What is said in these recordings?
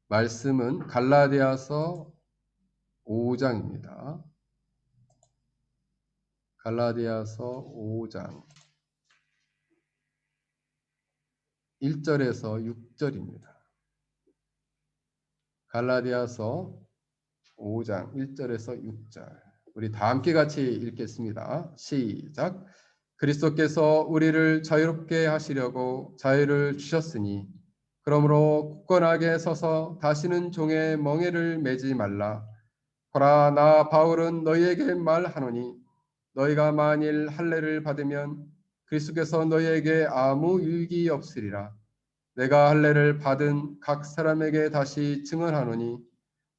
말씀은 갈라디아서 5장입니다. 갈라디아서 5장 1절에서 6절입니다. 갈라디아서 5장 1절에서 6절. 우리 다 함께 같이 읽겠습니다. 시작. 그리스도께서 우리를 자유롭게 하시려고 자유를 주셨으니 그러므로 굳건하게 서서 다시는 종의 멍에를 매지 말라. 보라, 나 바울은 너희에게 말하노니 너희가 만일 할례를 받으면 그리스도께서 너희에게 아무 유익이 없으리라. 내가 할례를 받은 각 사람에게 다시 증언하노니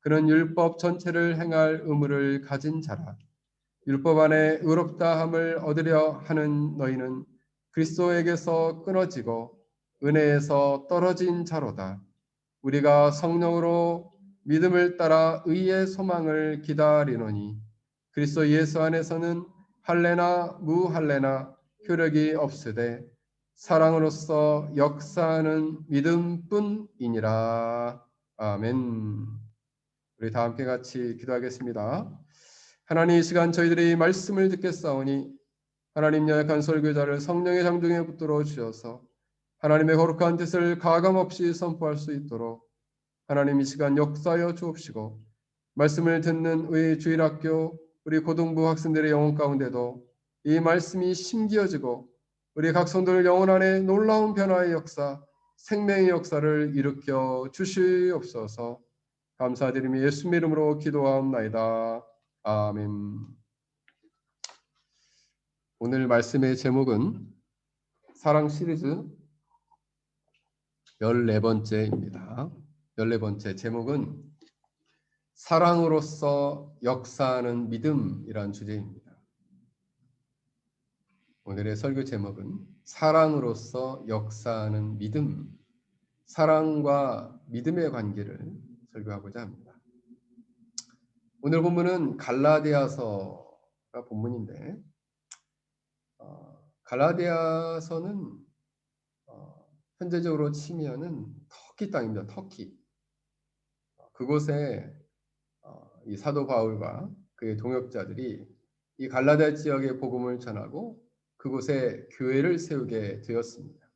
그는 율법 전체를 행할 의무를 가진 자라. 율법 안에 의롭다함을 얻으려 하는 너희는 그리스도에게서 끊어지고 은혜에서 떨어진 자로다. 우리가 성령으로 믿음을 따라 의의 소망을 기다리노니 그리스도 예수 안에서는 할례나 무할례나 효력이 없으되 사랑으로서 역사하는 믿음뿐이니라. 아멘. 우리 다 함께 같이 기도하겠습니다. 하나님, 이 시간 저희들이 말씀을 듣겠사오니 하나님 연약한 설교자를 성령의 장중에 붙들어 주셔서 하나님의 거룩한 뜻을 가감없이 선포할 수 있도록 하나님 이 시간 역사하여 주옵시고 말씀을 듣는 우리 주일학교 우리 고등부 학생들의 영혼 가운데도 이 말씀이 심기어지고 우리 각 성도들 영혼 안에 놀라운 변화의 역사, 생명의 역사를 일으켜 주시옵소서. 감사드리며 예수님 이름으로 기도하옵나이다. 아멘. 오늘 말씀의 제목은 사랑 시리즈 14번째입니다. 14번째 제목은 사랑으로서 역사하는 믿음이란 주제입니다. 오늘의 설교 제목은 사랑으로서 역사하는 믿음, 사랑과 믿음의 관계를 설교하고자 합니다. 오늘 본문은 갈라디아서가 본문인데 갈라디아서는 현재적으로 치면은 터키 땅입니다. 터키. 그곳에 이 사도 바울과 그의 동역자들이 이 갈라디아 지역의 복음을 전하고 그곳에 교회를 세우게 되었습니다.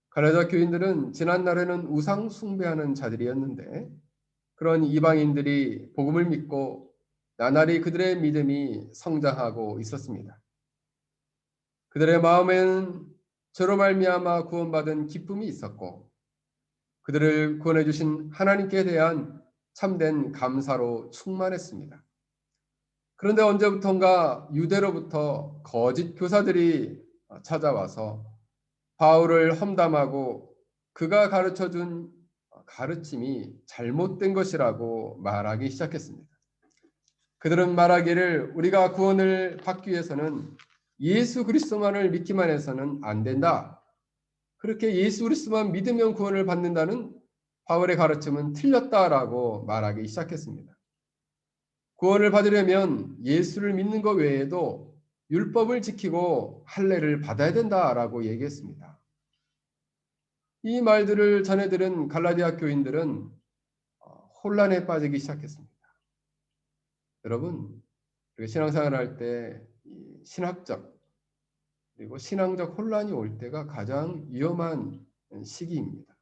갈라디아 교인들은 지난날에는 우상 숭배하는 자들이었는데 그런 이방인들이 복음을 믿고 나날이 그들의 믿음이 성장하고 있었습니다. 그들의 마음에는 저로 말미암아 구원받은 기쁨이 있었고 그들을 구원해 주신 하나님께 대한 참된 감사로 충만했습니다. 그런데 언제부턴가 유대로부터 거짓 교사들이 찾아와서 바울을 험담하고 그가 가르쳐준 가르침이 잘못된 것이라고 말하기 시작했습니다. 그들은 말하기를 우리가 구원을 받기 위해서는 예수 그리스도만을 믿기만 해서는 안 된다. 그렇게 예수 그리스도만 믿으면 구원을 받는다는 바울의 가르침은 틀렸다라고 말하기 시작했습니다. 구원을 받으려면 예수를 믿는 것 외에도 율법을 지키고 할례를 받아야 된다라고 얘기했습니다. 이 말들을 전해 들은 갈라디아 교인들은 혼란에 빠지기 시작했습니다. 여러분, 우리가 신앙생활을 할 때 신학적 그리고 신앙적 혼란이 올 때가 가장 위험한 시기입니다.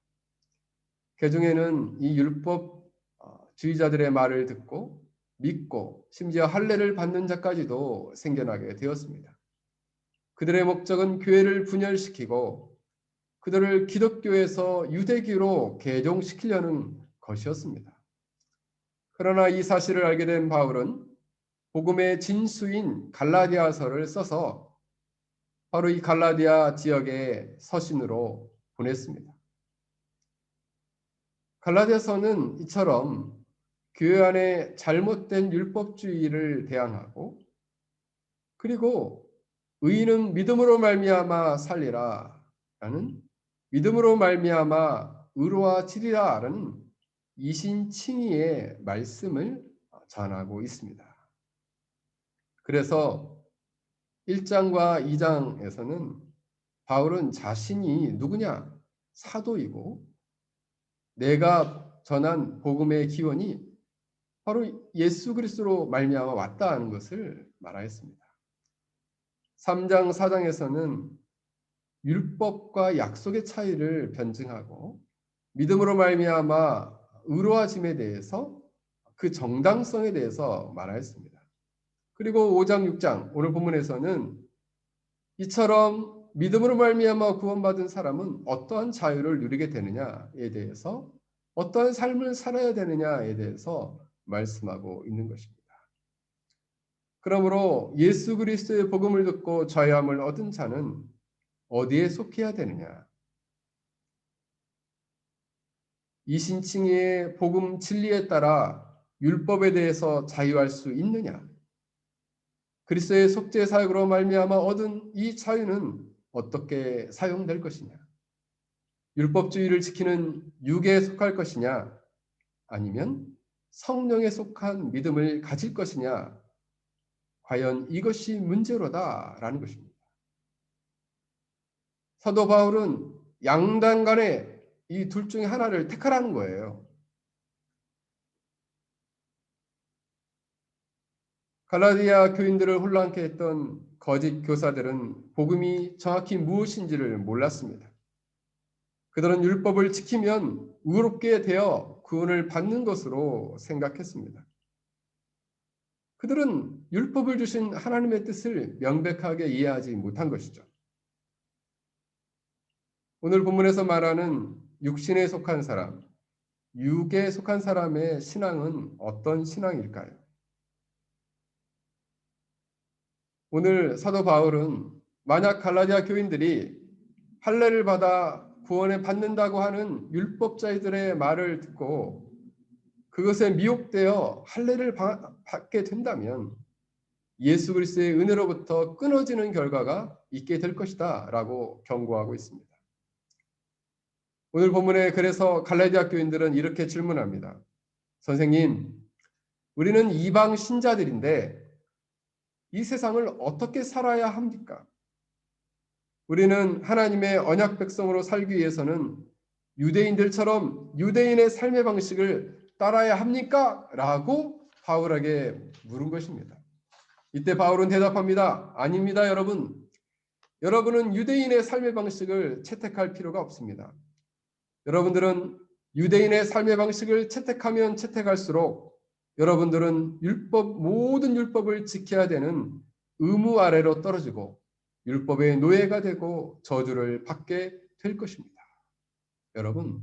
그중에는 이 율법주의자들의 말을 듣고 믿고 심지어 할례를 받는 자까지도 생겨나게 되었습니다. 그들의 목적은 교회를 분열시키고 그들을 기독교에서 유대교로 개종시키려는 것이었습니다. 그러나 이 사실을 알게 된 바울은 복음의 진수인 갈라디아서를 써서 바로 이 갈라디아 지역의 서신으로 보냈습니다. 갈라디아서는 이처럼 교회 안에 잘못된 율법주의를 대항하고 그리고 의인은 믿음으로 말미암아 살리라 라는 믿음으로 말미암아 의로워지리라 라는 이신칭의의 말씀을 전하고 있습니다. 그래서 1장과 2장에서는 바울은 자신이 누구냐? 사도이고 내가 전한 복음의 기원이 바로 예수 그리스도로 말미암아 왔다 하는 것을 말하였습니다. 3장 4장에서는 율법과 약속의 차이를 변증하고 믿음으로 말미암아 의로워짐에 대해서 그 정당성에 대해서 말하였습니다. 그리고 5장 6장 오늘 본문에서는 이처럼 믿음으로 말미암아 구원받은 사람은 어떠한 자유를 누리게 되느냐에 대해서 어떠한 삶을 살아야 되느냐에 대해서 말씀하고 있는 것입니다. 그러므로 예수 그리스도의 복음을 듣고 자유함을 얻은 자는 어디에 속해야 되느냐? 이신칭의 복음 진리에 따라 율법에 대해서 자유할 수 있느냐? 그리스도의 속죄 사역으로 말미암아 얻은 이 자유는 어떻게 사용될 것이냐? 율법주의를 지키는 육에 속할 것이냐? 아니면 성령에 속한 믿음을 가질 것이냐? 과연 이것이 문제로다라는 것입니다. 사도 바울은 양당 간에 이 둘 중에 하나를 택하라는 거예요. 갈라디아 교인들을 혼란케 했던 거짓 교사들은 복음이 정확히 무엇인지를 몰랐습니다. 그들은 율법을 지키면 의롭게 되어 구원을 받는 것으로 생각했습니다. 그들은 율법을 주신 하나님의 뜻을 명백하게 이해하지 못한 것이죠. 오늘 본문에서 말하는 육신에 속한 사람, 육에 속한 사람의 신앙은 어떤 신앙일까요? 오늘 사도 바울은 만약 갈라디아 교인들이 할례를 받아 구원을 받는다고 하는 율법자들의 말을 듣고 그것에 미혹되어 할례를 받게 된다면 예수 그리스도의 은혜로부터 끊어지는 결과가 있게 될 것이다 라고 경고하고 있습니다. 오늘 본문에 그래서 갈라디아 교인들은 이렇게 질문합니다. 선생님, 우리는 이방 신자들인데 이 세상을 어떻게 살아야 합니까? 우리는 하나님의 언약 백성으로 살기 위해서는 유대인들처럼 유대인의 삶의 방식을 따라야 합니까? 라고 바울에게 물은 것입니다. 이때 바울은 대답합니다. 아닙니다, 여러분. 여러분은 유대인의 삶의 방식을 채택할 필요가 없습니다. 여러분들은 유대인의 삶의 방식을 채택하면 채택할수록 여러분들은 모든 율법을 지켜야 되는 의무 아래로 떨어지고 율법의 노예가 되고 저주를 받게 될 것입니다. 여러분,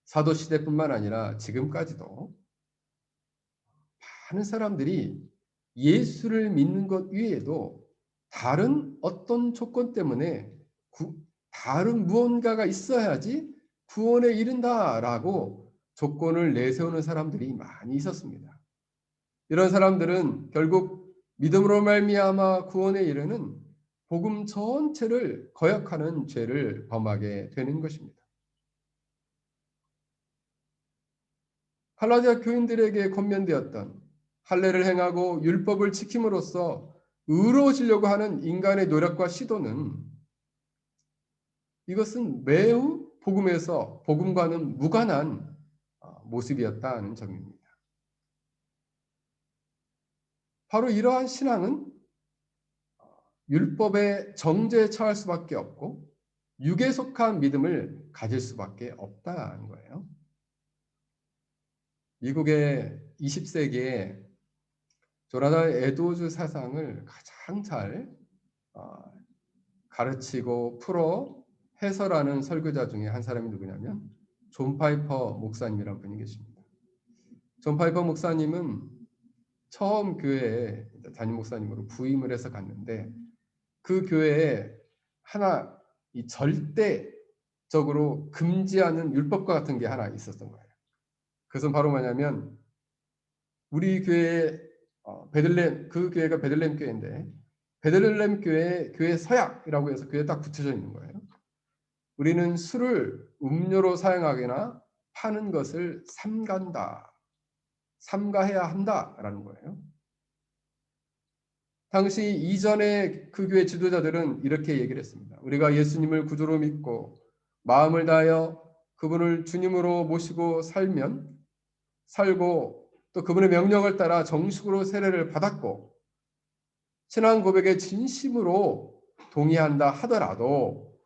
사도시대뿐만 아니라 지금까지도 많은 사람들이 예수를 믿는 것 외에도 다른 어떤 조건 때문에 다른 무언가가 있어야지 구원에 이른다라고 조건을 내세우는 사람들이 많이 있었습니다. 이런 사람들은 결국 믿음으로 말미암아 구원에 이르는 복음 전체를 거역하는 죄를 범하게 되는 것입니다. 갈라디아 교인들에게 권면되었던 할례를 행하고 율법을 지킴으로써 의로워지려고 하는 인간의 노력과 시도는 이것은 매우 복음과는 무관한 모습이었다는 점입니다. 바로 이러한 신앙은 율법의 정죄에 처할 수밖에 없고 육에 속한 믿음을 가질 수밖에 없다는 거예요. 미국의 20세기에 조나단 에드워즈 사상을 가장 잘 가르치고 풀어 해설하는 설교자 중에 한 사람이 누구냐면 존 파이퍼 목사님이라는 분이 계십니다. 존 파이퍼 목사님은 처음 교회에 담임 목사님으로 부임을 해서 갔는데 그 교회에 하나 이 절대적으로 금지하는 율법과 같은 게 하나 있었던 거예요. 그것은 바로 뭐냐면 우리 교회 그 교회가 베들레헴 교회인데 베들레헴 교회 서약이라고 해서 교회에 딱 붙여져 있는 거예요. 우리는 술을 음료로 사용하거나 파는 것을 삼가해야 한다라는 거예요. 당시 이전에 그 교회 지도자들은 이렇게 얘기를 했습니다. 우리가 예수님을 구주로 믿고 마음을 다하여 그분을 주님으로 모시고 살고 또 그분의 명령을 따라 정식으로 세례를 받았고 신앙 고백에 진심으로 동의한다 하더라도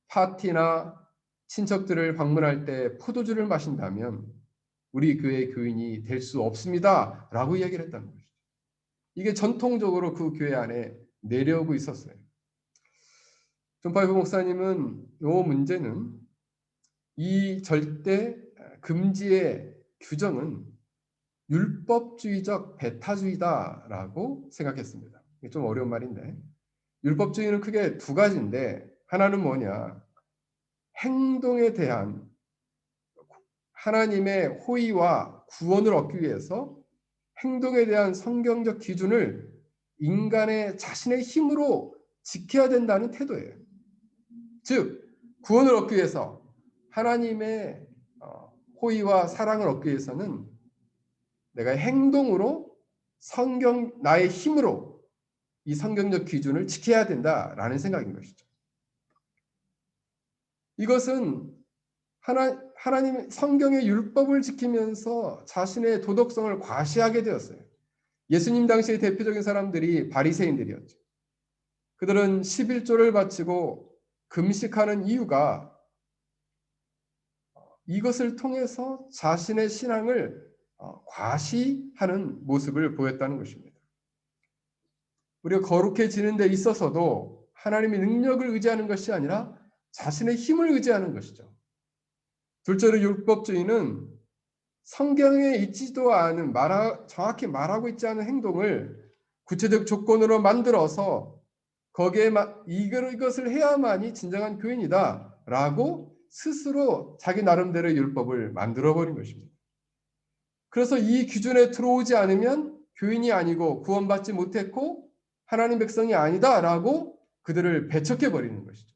파티나 친척들을 방문할 때 포도주를 마신다면 우리 교회 교인이 될 수 없습니다라고 이야기를 했다는 것이죠. 이게 전통적으로 그 교회 안에 내려오고 있었어요. 존 파이프 목사님은 이 문제는 이 절대 금지의 규정은 율법주의적 배타주의다라고 생각했습니다. 이게 좀 어려운 말인데 율법주의는 크게 두 가지인데 하나는 뭐냐? 행동에 대한 하나님의 호의와 구원을 얻기 위해서 행동에 대한 성경적 기준을 인간의 자신의 힘으로 지켜야 된다는 태도예요. 즉 구원을 얻기 위해서 하나님의 호의와 사랑을 얻기 위해서는 내가 행동으로 나의 힘으로 이 성경적 기준을 지켜야 된다라는 생각인 것이죠. 이것은 하나님 성경의 율법을 지키면서 자신의 도덕성을 과시하게 되었어요. 예수님 당시의 대표적인 사람들이 바리새인들이었죠. 그들은 11조를 바치고 금식하는 이유가 이것을 통해서 자신의 신앙을 과시하는 모습을 보였다는 것입니다. 우리가 거룩해지는 데 있어서도 하나님의 능력을 의지하는 것이 아니라 자신의 힘을 의지하는 것이죠. 둘째로 율법주의는 성경에 있지도 않은 정확히 말하고 있지 않은 행동을 구체적 조건으로 만들어서 거기에 이것을 해야만이 진정한 교인이다라고 스스로 자기 나름대로의 율법을 만들어버린 것입니다. 그래서 이 기준에 들어오지 않으면 교인이 아니고 구원받지 못했고 하나님 백성이 아니다라고 그들을 배척해버리는 것이죠.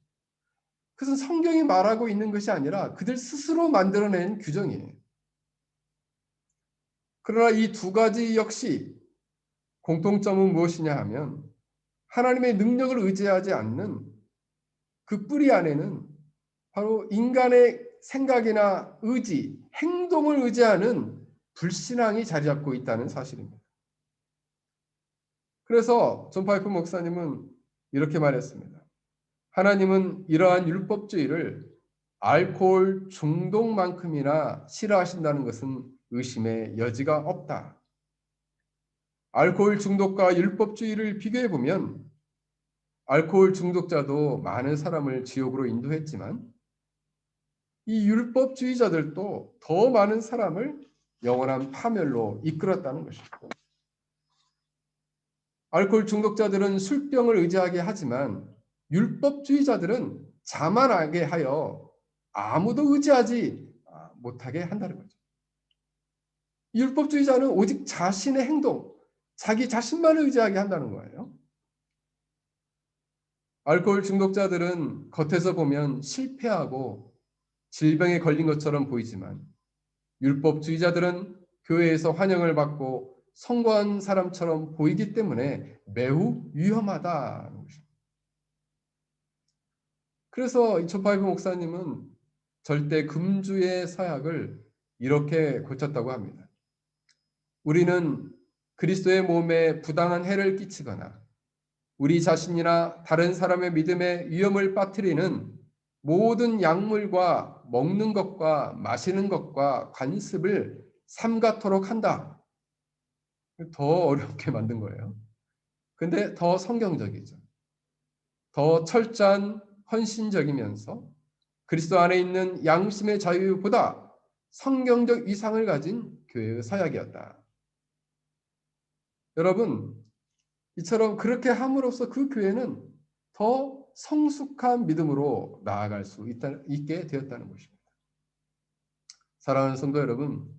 그것은 성경이 말하고 있는 것이 아니라 그들 스스로 만들어낸 규정이에요. 그러나 이 두 가지 역시 공통점은 무엇이냐 하면 하나님의 능력을 의지하지 않는 그 뿌리 안에는 바로 인간의 생각이나 의지, 행동을 의지하는 불신앙이 자리 잡고 있다는 사실입니다. 그래서 존 파이프 목사님은 이렇게 말했습니다. 하나님은 이러한 율법주의를 알코올 중독만큼이나 싫어하신다는 것은 의심의 여지가 없다. 알코올 중독과 율법주의를 비교해 보면 알코올 중독자도 많은 사람을 지옥으로 인도했지만 이 율법주의자들도 더 많은 사람을 영원한 파멸로 이끌었다는 것입니다. 알코올 중독자들은 술병을 의지하게 하지만 율법주의자들은 자만하게 하여 아무도 의지하지 못하게 한다는 거죠. 율법주의자는 오직 자신의 행동, 자기 자신만 의지하게 한다는 거예요. 알코올 중독자들은 겉에서 보면 실패하고 질병에 걸린 것처럼 보이지만 율법주의자들은 교회에서 환영을 받고 성공한 사람처럼 보이기 때문에 매우 위험하다는 것입니다. 그래서 존 파이프 목사님은 절대 금주의 서약을 이렇게 고쳤다고 합니다. 우리는 그리스도의 몸에 부당한 해를 끼치거나 우리 자신이나 다른 사람의 믿음에 위험을 빠뜨리는 모든 약물과 먹는 것과 마시는 것과 관습을 삼가토록 한다. 더 어렵게 만든 거예요. 근데 더 성경적이죠. 더 철저한 헌신적이면서 그리스도 안에 있는 양심의 자유보다 성경적 위상을 가진 교회의 서약이었다. 여러분, 이처럼 그렇게 함으로써 그 교회는 더 성숙한 믿음으로 나아갈 수 있게 되었다는 것입니다. 사랑하는 성도 여러분,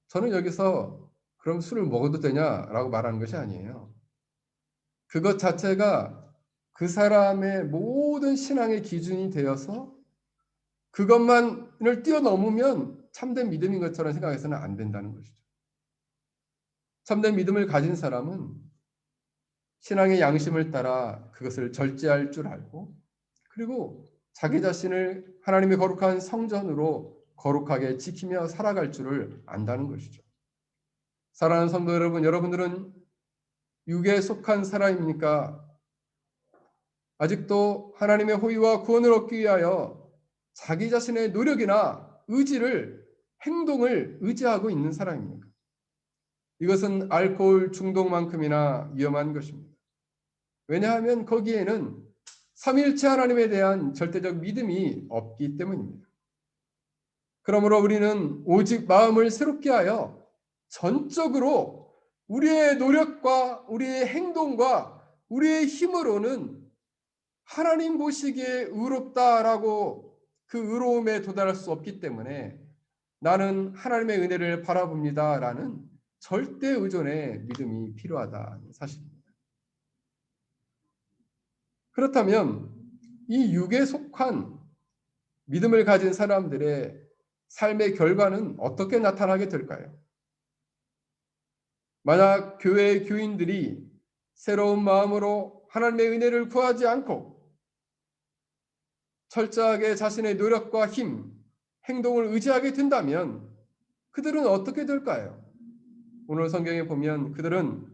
저는 여기서 그럼 술을 먹어도 되냐라고 말하는 것이 아니에요. 그것 자체가 그 사람의 모든 신앙의 기준이 되어서 그것만을 뛰어넘으면 참된 믿음인 것처럼 생각해서는 안 된다는 것이죠. 참된 믿음을 가진 사람은 신앙의 양심을 따라 그것을 절제할 줄 알고 그리고 자기 자신을 하나님의 거룩한 성전으로 거룩하게 지키며 살아갈 줄을 안다는 것이죠. 사랑하는 성도 여러분, 여러분들은 육에 속한 사람입니까? 아직도 하나님의 호의와 구원을 얻기 위하여 자기 자신의 노력이나 의지를, 행동을 의지하고 있는 사람입니까? 이것은 알코올 중독만큼이나 위험한 것입니다. 왜냐하면 거기에는 삼위일체 하나님에 대한 절대적 믿음이 없기 때문입니다. 그러므로 우리는 오직 마음을 새롭게 하여 전적으로 우리의 노력과 우리의 행동과 우리의 힘으로는 하나님 보시기에 의롭다라고 그 의로움에 도달할 수 없기 때문에 나는 하나님의 은혜를 바라봅니다라는 절대 의존의 믿음이 필요하다는 사실입니다. 그렇다면 이 육에 속한 믿음을 가진 사람들의 삶의 결과는 어떻게 나타나게 될까요? 만약 교회 교인들이 새로운 마음으로 하나님의 은혜를 구하지 않고 철저하게 자신의 노력과 힘, 행동을 의지하게 된다면 그들은 어떻게 될까요? 오늘 성경에 보면 그들은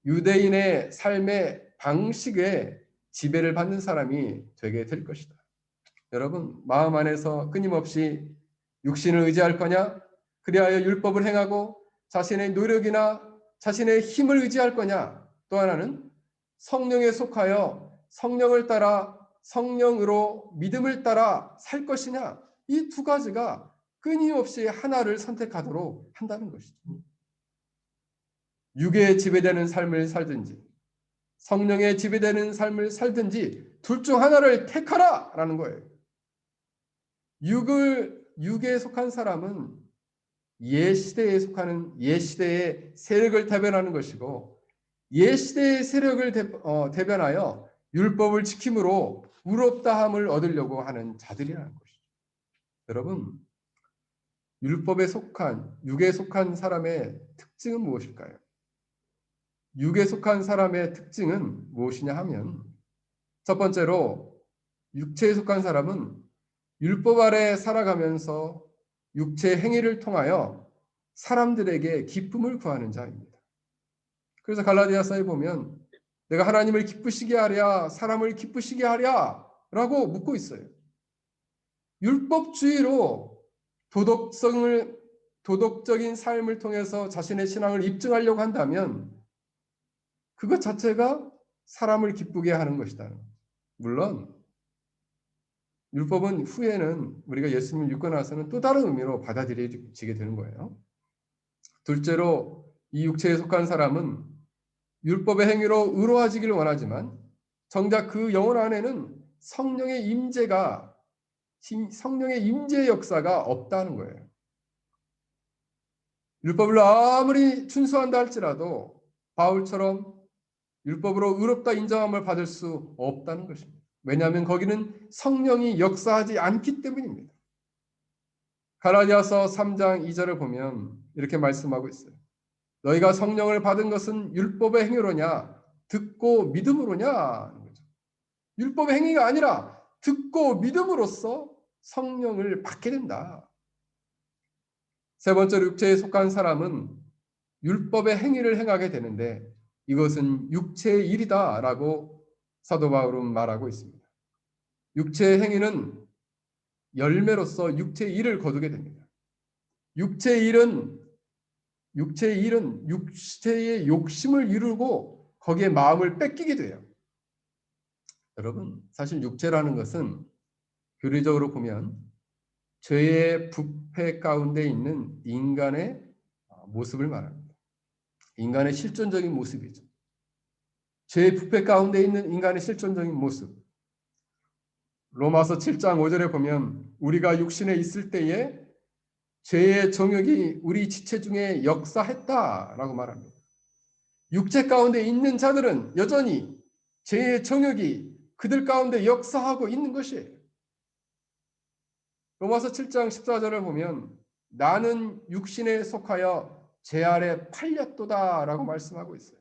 유대인의 삶의 방식에 지배를 받는 사람이 되게 될 것이다. 여러분, 마음 안에서 끊임없이 육신을 의지할 거냐? 그리하여 율법을 행하고 자신의 노력이나 자신의 힘을 의지할 거냐? 또 하나는 성령에 속하여 성령을 따라 성령으로 믿음을 따라 살 것이냐? 이 두 가지가 끊임없이 하나를 선택하도록 한다는 것이죠. 육에 지배되는 삶을 살든지 성령에 지배되는 삶을 살든지 둘 중 하나를 택하라라는 거예요. 육에 속한 사람은 옛시대에 속하는 옛시대의 세력을 대변하는 것이고 옛시대의 세력을 대변하여 율법을 지킴으로 의롭다함을 얻으려고 하는 자들이라는 것이죠. 여러분, 육에 속한 사람의 특징은 무엇일까요? 육에 속한 사람의 특징은 무엇이냐 하면 첫 번째로 육체에 속한 사람은 율법 아래 살아가면서 육체 행위를 통하여 사람들에게 기쁨을 구하는 자입니다. 그래서 갈라디아서에 보면 내가 하나님을 기쁘시게 하랴 사람을 기쁘시게 하랴 라고 묻고 있어요. 율법주의로 도덕적인 삶을 통해서 자신의 신앙을 입증하려고 한다면 그것 자체가 사람을 기쁘게 하는 것이다. 물론 율법은 후에는 우리가 예수님을 믿고 나서는 또 다른 의미로 받아들여지게 되는 거예요. 둘째로 이 육체에 속한 사람은 율법의 행위로 의로워지기를 원하지만 정작 그 영혼 안에는 성령의 임재의 역사가 없다는 거예요. 율법을 아무리 준수한다 할지라도 바울처럼 율법으로 의롭다 인정함을 받을 수 없다는 것입니다. 왜냐하면 거기는 성령이 역사하지 않기 때문입니다. 갈라디아서 3장 2절을 보면 이렇게 말씀하고 있어요. 너희가 성령을 받은 것은 율법의 행위로냐 듣고 믿음으로냐. 율법의 행위가 아니라 듣고 믿음으로써 성령을 받게 된다. 세 번째로 육체에 속한 사람은 율법의 행위를 행하게 되는데 이것은 육체의 일이다라고 사도 바울은 말하고 있습니다. 육체의 행위는 열매로서 육체의 일을 거두게 됩니다. 육체의 일은 육체의 욕심을 이루고 거기에 마음을 뺏기게 돼요. 여러분, 사실 육체라는 것은 교리적으로 보면 죄의 부패 가운데 있는 인간의 모습을 말합니다. 인간의 실존적인 모습이죠. 죄의 부패 가운데 있는 인간의 실존적인 모습. 로마서 7장 5절에 보면 우리가 육신에 있을 때에 죄의 정욕이 우리 지체 중에 역사했다라고 말합니다. 육체 가운데 있는 자들은 여전히 죄의 정욕이 그들 가운데 역사하고 있는 것이에요. 로마서 7장 14절을 보면 나는 육신에 속하여 죄 아래 팔렸도다라고 말씀하고 있어요.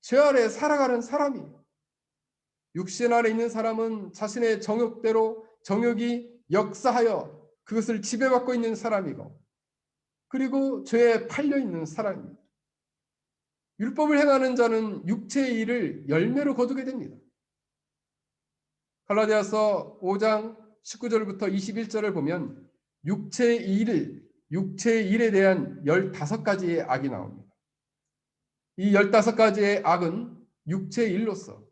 죄 아래 살아가는 사람이 육신 안에 있는 사람은 자신의 정욕대로 정욕이 역사하여 그것을 지배받고 있는 사람이고 그리고 죄에 팔려 있는 사람입니다. 율법을 행하는 자는 육체의 일을 열매로 거두게 됩니다. 갈라디아서 5장 19절부터 21절을 보면 육체의 일에 대한 15가지의 악이 나옵니다. 이 15가지의 악은 육체의 일로서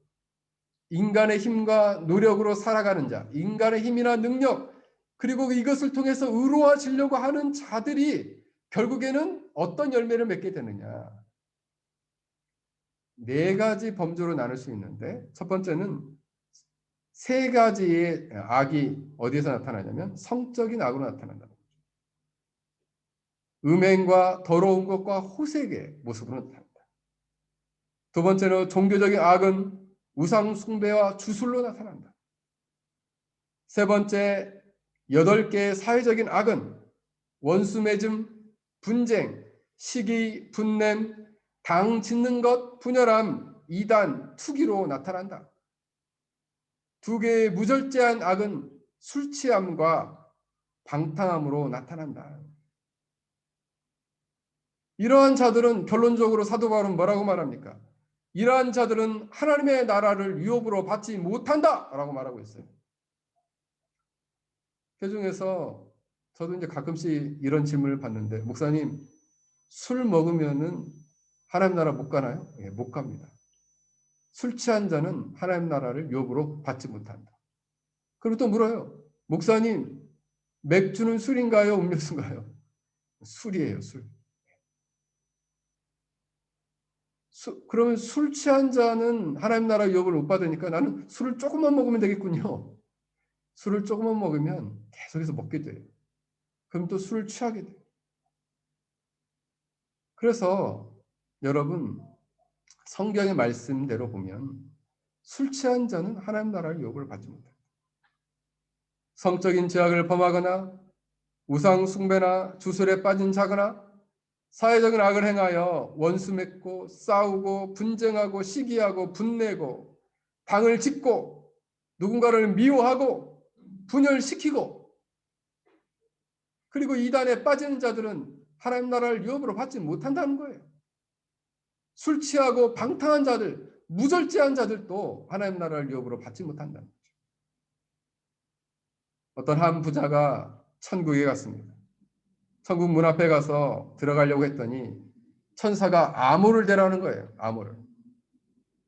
인간의 힘과 노력으로 살아가는 자, 인간의 힘이나 능력, 그리고 이것을 통해서 의로워지려고 하는 자들이 결국에는 어떤 열매를 맺게 되느냐. 4가지 범주로 나눌 수 있는데 첫 번째는 3가지의 악이 어디에서 나타나냐면 성적인 악으로 나타난다. 음행과 더러운 것과 호색의 모습으로 나타난다. 두 번째는 종교적인 악은 우상 숭배와 주술로 나타난다. 세 번째, 8개의 사회적인 악은 원수 맺음, 분쟁, 시기, 분냄, 당 짓는 것, 분열함, 이단, 투기로 나타난다. 2개의 무절제한 악은 술 취함과 방탕함으로 나타난다. 이러한 자들은 결론적으로 사도 바울은 뭐라고 말합니까? 이러한 자들은 하나님의 나라를 유업으로 받지 못한다라고 말하고 있어요. 그 중에서 저도 이제 가끔씩 이런 질문을 받는데, 목사님, 술 먹으면은 하나님 나라 못 가나요? 예, 못 갑니다. 술 취한 자는 하나님 나라를 유업으로 받지 못한다. 그리고 또 물어요. 목사님, 맥주는 술인가요? 음료수인가요? 술이에요, 술. 그러면 술 취한 자는 하나님 나라 유업을 못 받으니까 나는 술을 조금만 먹으면 되겠군요. 술을 조금만 먹으면 계속해서 먹게 돼요. 그럼 또 술을 취하게 돼요. 그래서 여러분 성경의 말씀대로 보면 술 취한 자는 하나님 나라의 유업을 받지 못합니다. 성적인 죄악을 범하거나 우상 숭배나 주술에 빠진 자거나 사회적인 악을 행하여 원수 맺고 싸우고 분쟁하고 시기하고 분내고 당을 짓고 누군가를 미워하고 분열시키고 그리고 이단에 빠지는 자들은 하나님 나라를 유업으로 받지 못한다는 거예요. 술 취하고 방탕한 자들, 무절제한 자들도 하나님 나라를 유업으로 받지 못한다는 거죠. 어떤 한 부자가 천국에 갔습니다. 천국 문 앞에 가서 들어가려고 했더니 천사가 암호를 대라는 거예요. 암호를.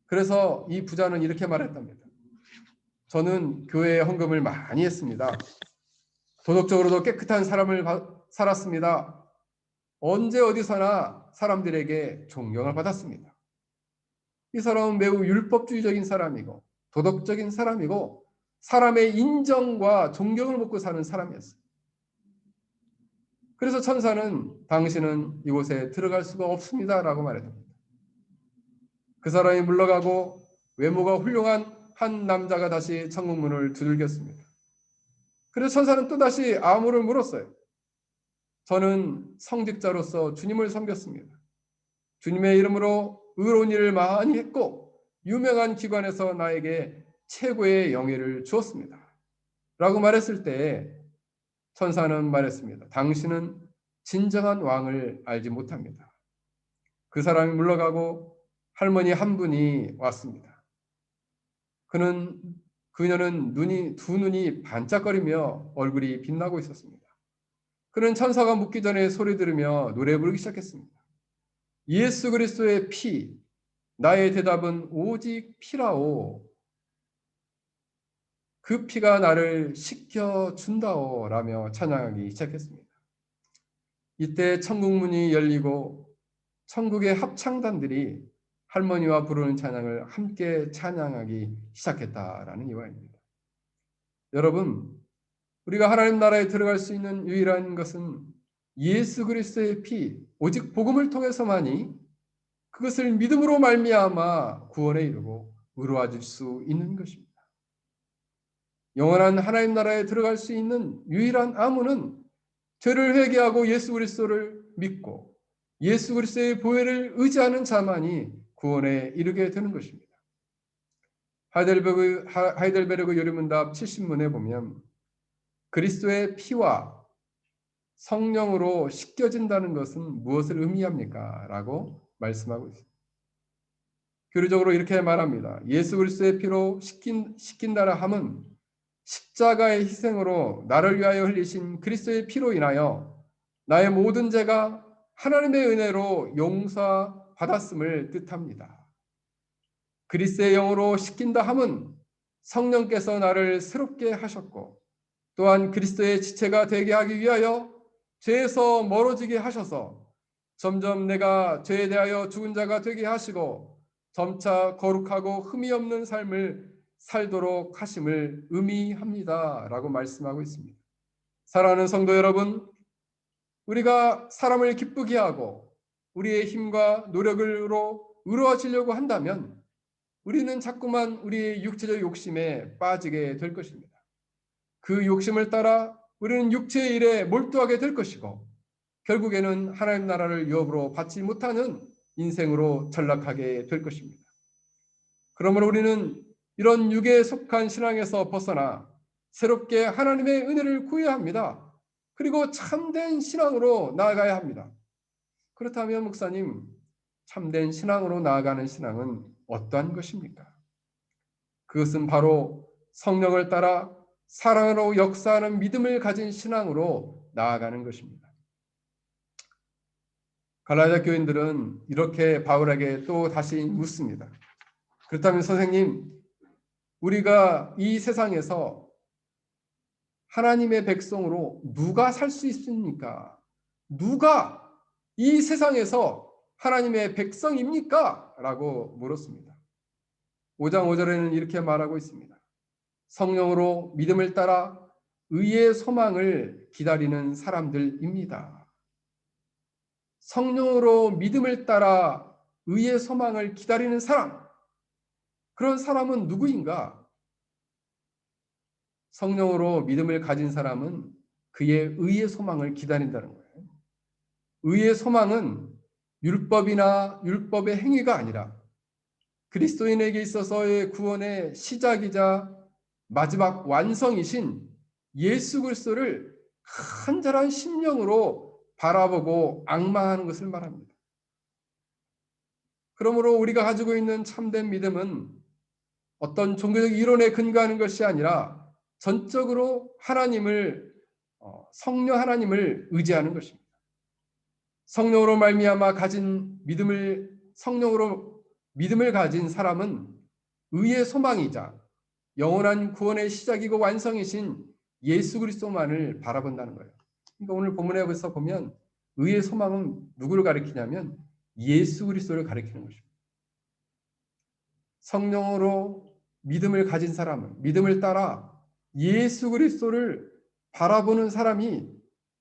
그래서 이 부자는 이렇게 말했답니다. 저는 교회에 헌금을 많이 했습니다. 도덕적으로도 깨끗한 삶을 살았습니다. 언제 어디서나 사람들에게 존경을 받았습니다. 이 사람은 매우 율법주의적인 사람이고 도덕적인 사람이고 사람의 인정과 존경을 먹고 사는 사람이었어요. 그래서 천사는 당신은 이곳에 들어갈 수가 없습니다 라고 말했답니다. 그 사람이 물러가고 외모가 훌륭한 한 남자가 다시 천국 문을 두들겼습니다. 그래서 천사는 또다시 암호를 물었어요. 저는 성직자로서 주님을 섬겼습니다. 주님의 이름으로 의로운 일을 많이 했고 유명한 기관에서 나에게 최고의 영예를 주었습니다. 라고 말했을 때 천사는 말했습니다. 당신은 진정한 왕을 알지 못합니다. 그 사람이 물러가고 할머니 한 분이 왔습니다. 그녀는 두 눈이 반짝거리며 얼굴이 빛나고 있었습니다. 그는 천사가 묻기 전에 소리 들으며 노래 부르기 시작했습니다. 예수 그리스도의 피, 나의 대답은 오직 피라오. 그 피가 나를 씻겨준다오 라며 찬양하기 시작했습니다. 이때 천국 문이 열리고 천국의 합창단들이 할머니와 부르는 찬양을 함께 찬양하기 시작했다라는 이유입니다. 여러분, 우리가 하나님 나라에 들어갈 수 있는 유일한 것은 예수 그리스도의 피, 오직 복음을 통해서만이 그것을 믿음으로 말미암아 구원에 이르고 의로워질 수 있는 것입니다. 영원한 하나님 나라에 들어갈 수 있는 유일한 암호는 죄를 회개하고 예수 그리스도를 믿고 예수 그리스도의 보혈을 의지하는 자만이 구원에 이르게 되는 것입니다. 하이델베르그 요리문답 70문에 보면 그리스도의 피와 성령으로 씻겨진다는 것은 무엇을 의미합니까? 라고 말씀하고 있습니다. 교리적으로 이렇게 말합니다. 예수 그리스도의 피로 씻긴다라 함은 십자가의 희생으로 나를 위하여 흘리신 그리스도의 피로 인하여 나의 모든 죄가 하나님의 은혜로 용서받았음을 뜻합니다. 그리스도의 영으로 씻긴다 함은 성령께서 나를 새롭게 하셨고 또한 그리스도의 지체가 되게 하기 위하여 죄에서 멀어지게 하셔서 점점 내가 죄에 대하여 죽은 자가 되게 하시고 점차 거룩하고 흠이 없는 삶을 살도록 하심을 의미합니다. 라고 말씀하고 있습니다. 사랑하는 성도 여러분, 우리가 사람을 기쁘게 하고 우리의 힘과 노력으로 의로워지려고 한다면 우리는 자꾸만 우리의 육체적 욕심에 빠지게 될 것입니다. 그 욕심을 따라 우리는 육체의 일에 몰두하게 될 것이고 결국에는 하나님 나라를 유업으로 받지 못하는 인생으로 전락하게 될 것입니다. 그러므로 우리는 이런 육에 속한 신앙에서 벗어나 새롭게 하나님의 은혜를 구해야 합니다. 그리고 참된 신앙으로 나아가야 합니다. 그렇다면 목사님, 참된 신앙으로 나아가는 신앙은 어떠한 것입니까? 그것은 바로 성령을 따라 사랑으로 역사하는 믿음을 가진 신앙으로 나아가는 것입니다. 갈라디아 교인들은 이렇게 바울에게 또 다시 묻습니다. 그렇다면 선생님, 우리가 이 세상에서 하나님의 백성으로 누가 살 수 있습니까? 누가 이 세상에서 하나님의 백성입니까? 라고 물었습니다. 5장 5절에는 이렇게 말하고 있습니다. 성령으로 믿음을 따라 의의 소망을 기다리는 사람들입니다. 성령으로 믿음을 따라 의의 소망을 기다리는 사람, 그런 사람은 누구인가? 성령으로 믿음을 가진 사람은 그의 의의 소망을 기다린다는 거예요. 의의 소망은 율법이나 율법의 행위가 아니라 그리스도인에게 있어서의 구원의 시작이자 마지막 완성이신 예수 그리스도를 간절한 심령으로 바라보고 앙망하는 것을 말합니다. 그러므로 우리가 가지고 있는 참된 믿음은 어떤 종교적 이론에 근거하는 것이 아니라 전적으로 성령 하나님을 의지하는 것입니다. 성령으로 말미암아 가진 성령으로 믿음을 가진 사람은 의의 소망이자 영원한 구원의 시작이고 완성이신 예수 그리스도만을 바라본다는 거예요. 그러니까 오늘 본문에서 보면 의의 소망은 누구를 가리키냐면 예수 그리스도를 가리키는 것입니다. 성령으로 믿음을 가진 사람은 믿음을 따라 예수 그리스도를 바라보는 사람이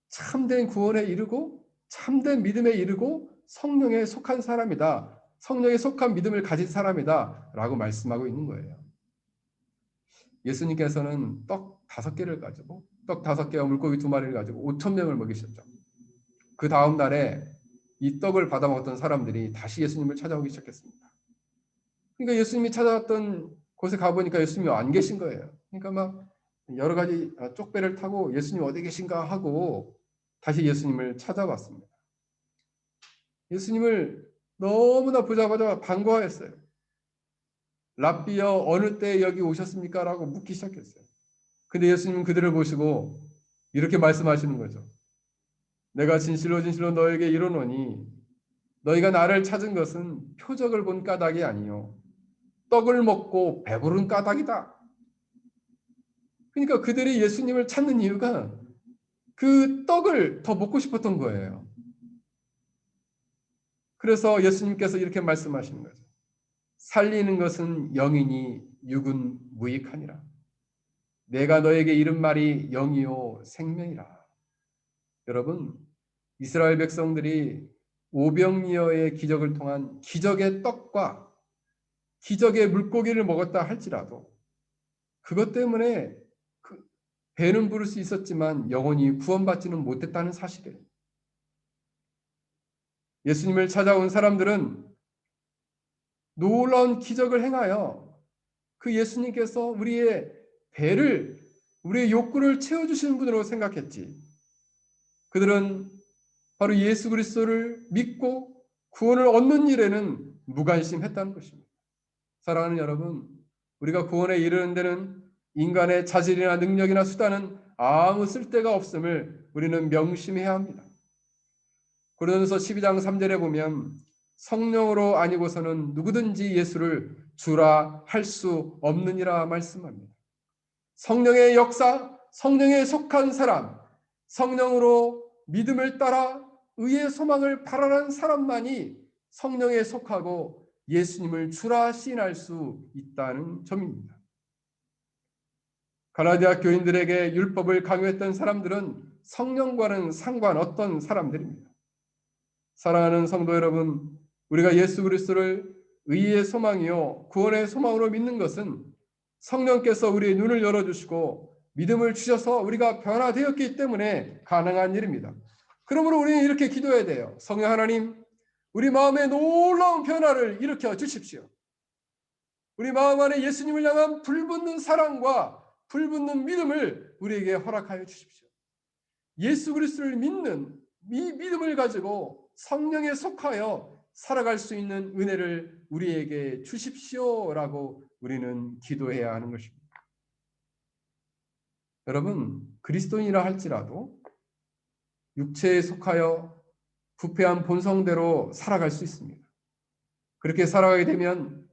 참된 구원에 이르고 참된 믿음에 이르고 성령에 속한 사람이다. 성령에 속한 믿음을 가진 사람이다. 라고 말씀하고 있는 거예요. 예수님께서는 떡 5개를 가지고 떡 5개와 물고기 2마리를 가지고 5,000명을 먹이셨죠. 그 다음 날에 이 떡을 받아 먹었던 사람들이 다시 예수님을 찾아오기 시작했습니다. 그러니까 예수님이 찾아왔던 곳에 가보니까 예수님이 안 계신 거예요. 그러니까 막 여러 가지 쪽배를 타고 예수님 어디 계신가 하고 다시 예수님을 찾아왔습니다. 예수님을 너무나 보자마자 반가워했어요. 랍비여 어느 때 여기 오셨습니까? 라고 묻기 시작했어요. 근데 예수님은 그들을 보시고 이렇게 말씀하시는 거죠. 내가 진실로 진실로 너에게 이르노니 너희가 나를 찾은 것은 표적을 본 까닭이 아니요 떡을 먹고 배부른 까닭이다. 그러니까 그들이 예수님을 찾는 이유가 그 떡을 더 먹고 싶었던 거예요. 그래서 예수님께서 이렇게 말씀하시는 거죠. 살리는 것은 영이니 육은 무익하니라. 내가 너에게 이른 말이 영이요 생명이라. 여러분, 이스라엘 백성들이 오병이어의 기적을 통한 기적의 떡과 기적의 물고기를 먹었다 할지라도 그것 때문에 배는 부를 수 있었지만 영원히 구원받지는 못했다는 사실이에요. 예수님을 찾아온 사람들은 놀라운 기적을 행하여 그 예수님께서 우리의 배를 우리의 욕구를 채워주시는 분으로 생각했지. 그들은 바로 예수 그리스도를 믿고 구원을 얻는 일에는 무관심했다는 것입니다. 사랑하는 여러분, 우리가 구원에 이르는 데는 인간의 자질이나 능력이나 수단은 아무 쓸데가 없음을 우리는 명심해야 합니다. 고린도서 12장 3절에 보면 성령으로 아니고서는 누구든지 예수를 주라 할 수 없느니라 말씀합니다. 성령의 역사, 성령에 속한 사람, 성령으로 믿음을 따라 의의 소망을 발언한 사람만이 성령에 속하고 예수님을 주라 시인할 수 있다는 점입니다. 갈라디아 교인들에게 율법을 강요했던 사람들은 성령과는 상관없던 사람들입니다. 사랑하는 성도 여러분, 우리가 예수 그리스도를 의의 소망이요 구원의 소망으로 믿는 것은 성령께서 우리의 눈을 열어주시고 믿음을 주셔서 우리가 변화되었기 때문에 가능한 일입니다. 그러므로 우리는 이렇게 기도해야 돼요. 성령 하나님, 우리 마음에 놀라운 변화를 일으켜 주십시오. 우리 마음 안에 예수님을 향한 불붙는 사랑과 불붙는 믿음을 우리에게 허락하여 주십시오. 예수 그리스도를 믿는 이 믿음을 가지고 성령에 속하여 살아갈 수 있는 은혜를 우리에게 주십시오라고 우리는 기도해야 하는 것입니다. 여러분, 그리스도인이라 할지라도 육체에 속하여 부패한 본성대로 살아갈 수 있습니다. 그렇게 살아가게 되면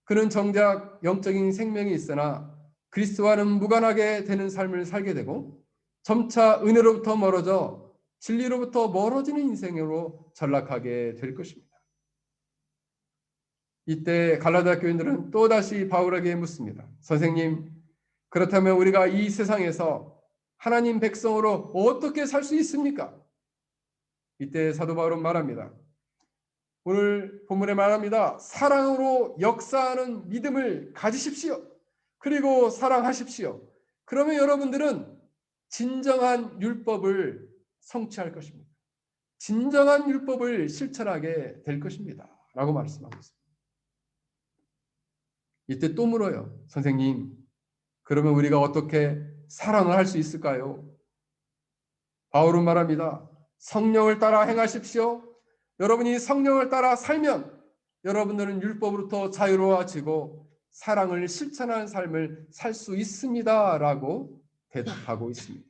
그는 정작 영적인 생명이 있으나 그리스도와는 무관하게 되는 삶을 살게 되고 점차 은혜로부터 멀어져 진리로부터 멀어지는 인생으로 전락하게 될 것입니다. 이때 갈라디아 교인들은 또다시 바울에게 묻습니다. 선생님, 그렇다면 우리가 이 세상에서 하나님 백성으로 어떻게 살 수 있습니까? 이때 사도 바울은 말합니다. 오늘 본문에 말합니다. 사랑으로 역사하는 믿음을 가지십시오. 그리고 사랑하십시오. 그러면 여러분들은 진정한 율법을 성취할 것입니다. 진정한 율법을 실천하게 될 것입니다. 라고 말씀하고 있습니다. 이때 또 물어요. 선생님, 그러면 우리가 어떻게 사랑을 할 수 있을까요? 바울은 말합니다. 성령을 따라 행하십시오. 여러분이 성령을 따라 살면 여러분들은 율법으로부터 자유로워지고 사랑을 실천하는 삶을 살 수 있습니다. 라고 대답하고 있습니다.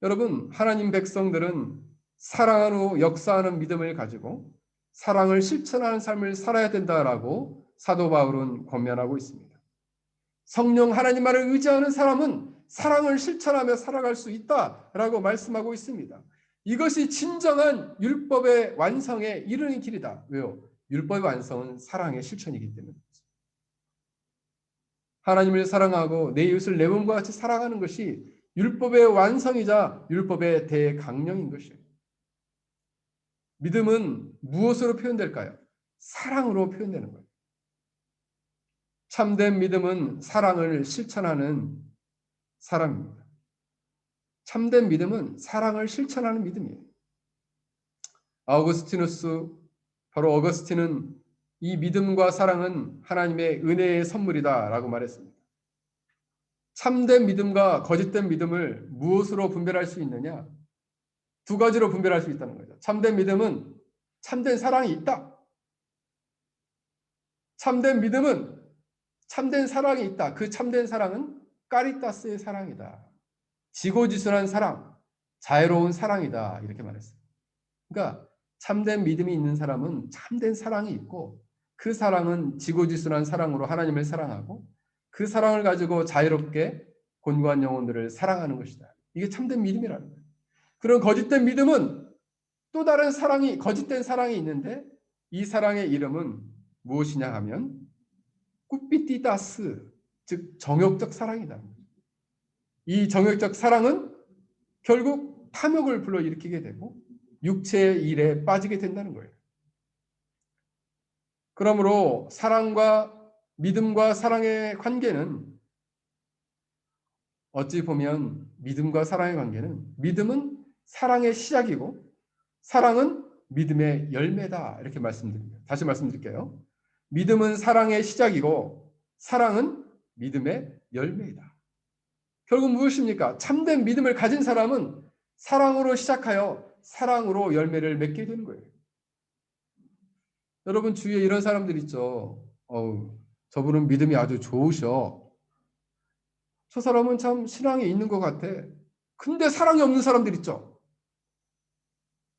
여러분, 하나님 백성들은 사랑으로 역사하는 믿음을 가지고 사랑을 실천하는 삶을 살아야 된다라고 사도 바울은 권면하고 있습니다. 성령 하나님만을 의지하는 사람은 사랑을 실천하며 살아갈 수 있다라고 말씀하고 있습니다. 이것이 진정한 율법의 완성에 이르는 길이다. 왜요? 율법의 완성은 사랑의 실천이기 때문입니다. 하나님을 사랑하고 내 이웃을 내 몸과 같이 사랑하는 것이 율법의 완성이자 율법의 대강령인 것이에요. 믿음은 무엇으로 표현될까요? 사랑으로 표현되는 거예요. 참된 믿음은 사랑을 실천하는 사람입니다. 참된 믿음은 사랑을 실천하는 믿음이에요. 아우구스티누스, 바로 어거스틴은 이 믿음과 사랑은 하나님의 은혜의 선물이다라고 말했습니다. 참된 믿음과 거짓된 믿음을 무엇으로 분별할 수 있느냐? 두 가지로 분별할 수 있다는 거죠. 참된 믿음은 참된 사랑이 있다. 참된 믿음은 참된 사랑이 있다. 그 참된 사랑은 까리타스의 사랑이다. 지고지순한 사랑, 자유로운 사랑이다. 이렇게 말했어요. 그러니까 참된 믿음이 있는 사람은 참된 사랑이 있고 그 사랑은 지고지순한 사랑으로 하나님을 사랑하고 그 사랑을 가지고 자유롭게 곤고한 영혼들을 사랑하는 것이다. 이게 참된 믿음이라는 거예요. 그런 거짓된 믿음은 또 다른 사랑이, 거짓된 사랑이 있는데 이 사랑의 이름은 무엇이냐 하면 꾸피티다스, 즉 정욕적 사랑이다. 이 정욕적 사랑은 결국 탐욕을 불러일으키게 되고 육체의 일에 빠지게 된다는 거예요. 그러므로 사랑과 믿음과 사랑의 관계는 어찌 보면 믿음과 사랑의 관계는 믿음은 사랑의 시작이고 사랑은 믿음의 열매다. 이렇게 말씀드립니다. 다시 말씀드릴게요. 믿음은 사랑의 시작이고 사랑은 믿음의 열매이다. 결국 무엇입니까? 참된 믿음을 가진 사람은 사랑으로 시작하여 사랑으로 열매를 맺게 되는 거예요. 여러분 주위에 이런 사람들 있죠. 저분은 믿음이 아주 좋으셔. 저 사람은 참 신앙이 있는 것 같아. 근데 사랑이 없는 사람들 있죠.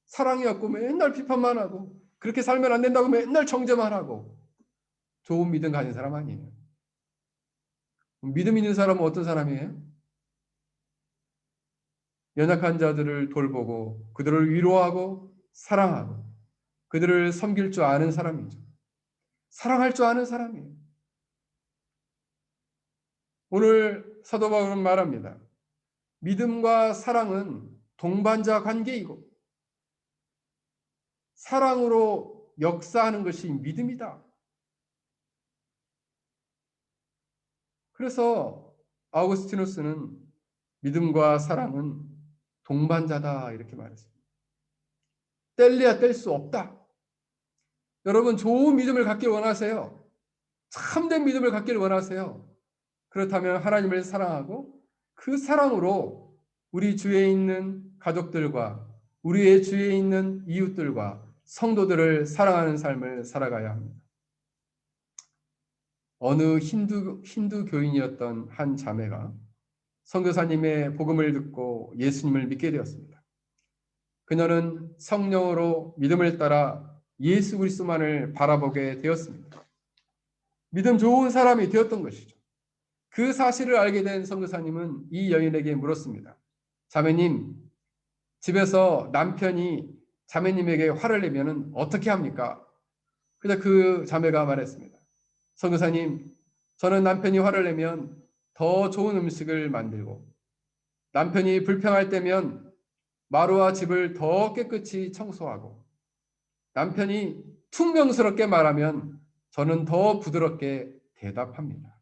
사랑이 없고 맨날 비판만 하고 그렇게 살면 안 된다고 맨날 정죄만 하고 좋은 믿음 가진 사람 아니에요. 믿음 있는 사람은 어떤 사람이에요? 연약한 자들을 돌보고 그들을 위로하고 사랑하고 그들을 섬길 줄 아는 사람이죠. 사랑할 줄 아는 사람이에요. 오늘 사도 바울은 말합니다. 믿음과 사랑은 동반자 관계이고 사랑으로 역사하는 것이 믿음이다. 그래서 아우구스티누스는 믿음과 사랑은 동반자다 이렇게 말했습니다. 뗄래야 뗄 수 없다. 여러분 좋은 믿음을 갖길 원하세요? 참된 믿음을 갖기를 원하세요? 그렇다면 하나님을 사랑하고 그 사랑으로 우리 주위에 있는 가족들과 우리의 주위에 있는 이웃들과 성도들을 사랑하는 삶을 살아가야 합니다. 어느 힌두 교인이었던 한 자매가 선교사님의 복음을 듣고 예수님을 믿게 되었습니다. 그녀는 성령으로 믿음을 따라 예수 그리스도만을 바라보게 되었습니다. 믿음 좋은 사람이 되었던 것이죠. 그 사실을 알게 된 선교사님은 이 여인에게 물었습니다. 자매님, 집에서 남편이 자매님에게 화를 내면 어떻게 합니까? 그래서 그 자매가 말했습니다. 선교사님, 저는 남편이 화를 내면 더 좋은 음식을 만들고 남편이 불평할 때면 마루와 집을 더 깨끗이 청소하고 남편이 퉁명스럽게 말하면 저는 더 부드럽게 대답합니다.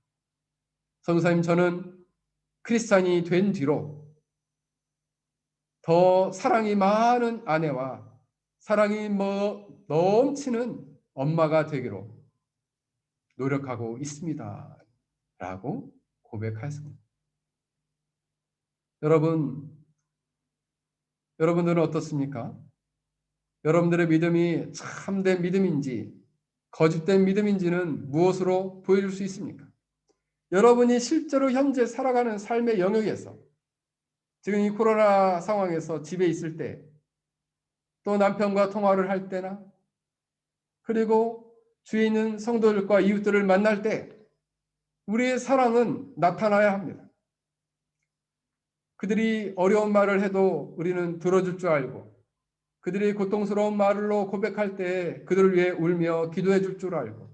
선교사님, 저는 크리스찬이 된 뒤로 더 사랑이 많은 아내와 사랑이 넘치는 엄마가 되기로 노력하고 있습니다. 라고 고백하였습니다. 여러분들은 어떻습니까? 여러분들의 믿음이 참된 믿음인지 거짓된 믿음인지는 무엇으로 보여줄 수 있습니까? 여러분이 실제로 현재 살아가는 삶의 영역에서 지금 이 코로나 상황에서 집에 있을 때 또 남편과 통화를 할 때나 그리고 주위에 있는 성도들과 이웃들을 만날 때 우리의 사랑은 나타나야 합니다. 그들이 어려운 말을 해도 우리는 들어줄 줄 알고 그들이 고통스러운 말로 고백할 때 그들을 위해 울며 기도해 줄 줄 알고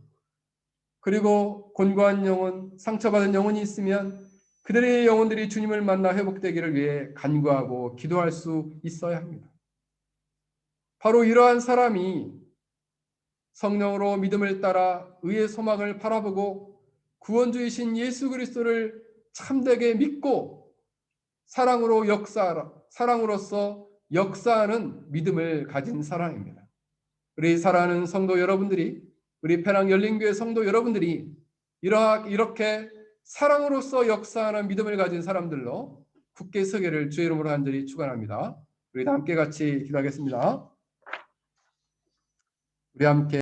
그리고 곤고한 영혼, 상처받은 영혼이 있으면 그들의 영혼들이 주님을 만나 회복되기를 위해 간구하고 기도할 수 있어야 합니다. 바로 이러한 사람이 성령으로 믿음을 따라 의의 소망을 바라보고 구원주이신 예수 그리스도를 참되게 믿고 사랑으로서 역사하는 믿음을 가진 사람입니다. 우리 사랑하는 성도 여러분들이, 우리 penang 열린교회 성도 여러분들이 이렇게 사랑으로서 역사하는 믿음을 가진 사람들로 굳게 서기를 주의 이름으로 간절히 축원합니다. 우리 함께 같이 기도하겠습니다. 우리 함께